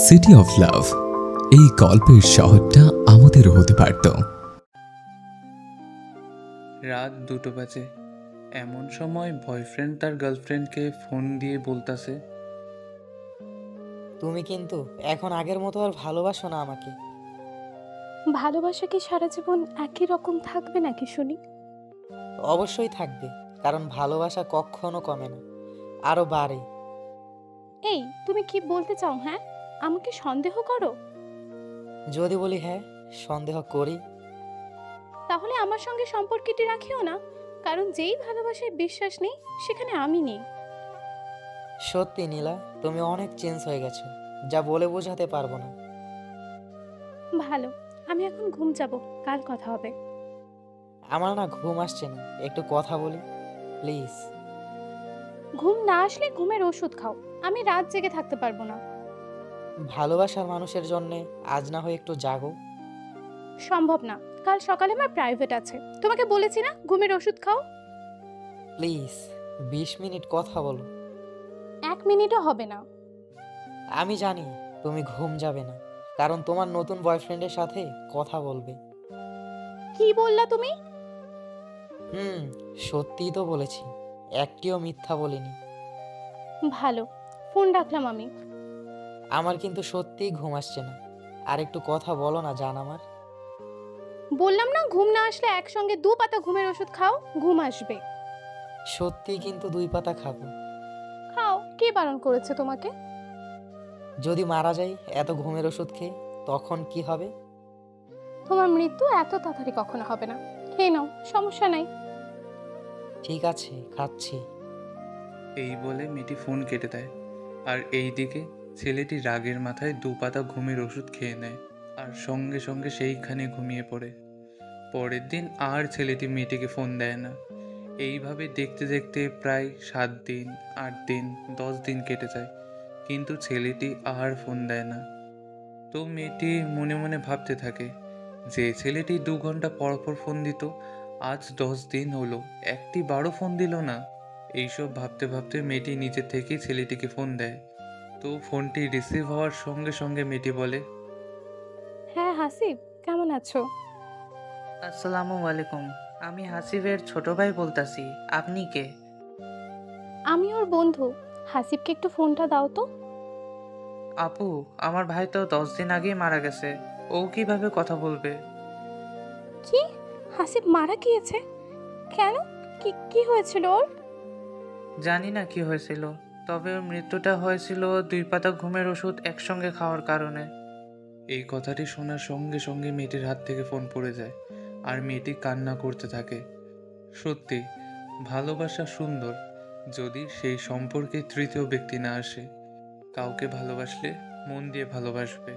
City of love, এই গল্পের শহরটা আমাদেরও হতে পারত। রাত 2টো বাজে। এমন সময় বয়ফ্রেন্ড তার গার্লফ্রেন্ডকে ফোন দিয়ে বলতাছে, তুমি কিন্তু এখন আগের মতো আর ভালোবাসো না আমাকে। ভালোবাসা কি সারা জীবন একই রকম থাকবে নাকি শুনি? অবশ্যই থাকবে, কারণ ভালোবাসা কখনো কমে না, আরো বাড়ে। এই তুমি কি বলতে চাও? হ্যাঁ, আমাকে সন্দেহ করো? যদি বলি হ্যাঁ, সন্দেহ করি। তাহলে আমার সঙ্গে সম্পর্কটি রাখিও না, কারণ যেই ভালোবাসায় বিশ্বাস নেই সেখানে আমি নেই। সত্যি নীলা, তুমি অনেক চেঞ্জ হয়ে গেছো, যা বলে বোঝাতে পারবো না। ভালো, আমি এখন ঘুম যাব, কাল কথা হবে। আমার না ঘুম আসছে না, একটু কথা বলি প্লিজ। ঘুম না আসলে ঘুমের ওষুধ খাও, আমি রাত জেগে থাকতে পারবো না। ভালোবাসার মানুষের জন্যে আজ না হয় একটু জাগো। সম্ভব না, কাল সকালে আমার প্রাইভেট আছে। তোমাকে বলেছি না ঘুমের ওষুধ খাও। প্লিজ 20 মিনিট কথা বলো। 1 মিনিটও হবে না। আমি জানি তুমি ঘুম যাবে না, কারণ তোমার নতুন বয়ফ্রেন্ডের সাথে কথা বলবে। কি বললা তুমি? সত্যিই তো বলেছি, একটিও মিথ্যা বলিনি। ভালো, ফোন রাখলাম আমি। আমার কিন্তু সত্যিই ঘুম আসছে না, আর একটু কথা বলো না জান আমার। বললাম না ঘুম না আসলে একসঙ্গে 2 পাতা ঘুমের ওষুধ খাও, ঘুম আসবে। সত্যিই কিন্তু 2 পাতা খাবো। খাও, কে বারণ করেছে তোমাকে? যদি মারা যাই এত ঘুমের ওষুধ খেয়ে, তখন কি হবে? তোমার মৃত্যু এত তাড়াতাড়ি কখনো হবে না, খেয়ে নাও, সমস্যা নাই। ঠিক আছে, খাচ্ছি। এই বলে মেয়েটি ফোন কেটে দেয়। আর এইদিকে ছেলেটি রাগের মাথায় 2 পাতা ঘুমের ওষুধ খেয়ে নেয় আর সঙ্গে সঙ্গে সেইখানে ঘুমিয়ে পড়ে। পরের দিন আর ছেলেটি মেয়েটিকে ফোন দেয় না। এইভাবে দেখতে দেখতে প্রায় 7 দিন, 8 দিন, 10 দিন কেটে যায়, কিন্তু ছেলেটি আর ফোন দেয় না। তো মেয়েটি মনে মনে ভাবতে থাকে, যে ছেলেটি 2 ঘন্টা পর পর ফোন দিত, আজ 10 দিন হলো একটি বারও ফোন দিল না। এইসব ভাবতে ভাবতে মেয়েটি নিজে থেকেই ছেলেটিকে ফোন দেয়। তো ফোনটি রিসিভ হওয়ার সঙ্গে সঙ্গে মেয়েটি বলে, হ্যাঁ হাসিব, কেমন আছো? আসসালামু আলাইকুম, আমি হাসিবের ছোট ভাই বলতাছি। আপনি কে? আমি ওর বন্ধু। হাসিবকে একটু ফোনটা দাও তো। আপু, আমার ভাই তো 10 দিন আগেই মারা গেছে, ও কিভাবে কথা বলবে? কি? হাসিব মারা গিয়েছে? কেন? কি কি হয়েছিল ওর? জানি না কি হয়েছিল, তবে ওর মৃত্যুটা হয়েছিল 2 পাতা ঘুমের ওষুধ একসঙ্গে খাওয়ার কারণে। এই কথাটি শোনার সঙ্গে সঙ্গে মেয়েটির হাত থেকে ফোন পড়ে যায় আর মেয়েটি কান্না করতে থাকে। সত্যি, ভালোবাসা সুন্দর, যদি সেই সম্পর্কে তৃতীয় ব্যক্তি না আসে। কাউকে ভালোবাসলে মন দিয়ে ভালোবাসবে,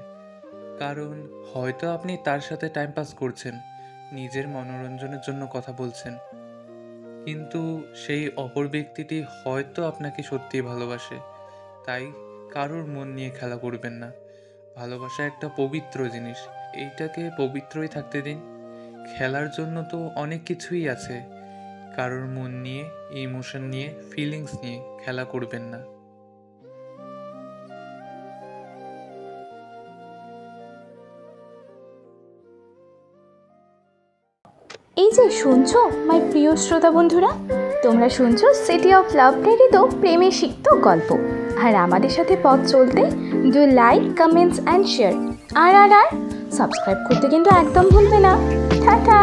কারণ হয়তো আপনি তার সাথে টাইম পাস করছেন, নিজের মনোরঞ্জনের জন্য কথা বলছেন, কিন্তু সেই অপর ব্যক্তিটি হয়তো আপনাকে সত্যিই ভালোবাসে। তাই কারোর মন নিয়ে খেলা করবেন না। ভালোবাসা একটা পবিত্র জিনিস, এইটাকে পবিত্রই থাকতে দিন। খেলার জন্য তো অনেক কিছুই আছে, কারোর মন নিয়ে, ইমোশন নিয়ে, ফিলিংস নিয়ে খেলা করবেন না। এই যে শুনছো মাই প্রিয় শ্রোতা বন্ধুরা, তোমরা শুনছো সিটি অফ লাভ প্রেরিত প্রেমে সিক্ত গল্প। আর আমাদের সাথে পথ চলতে do like, comments and share. আর সাবস্ক্রাইব করতে কিন্তু একদম ভুলবে না। টাটা।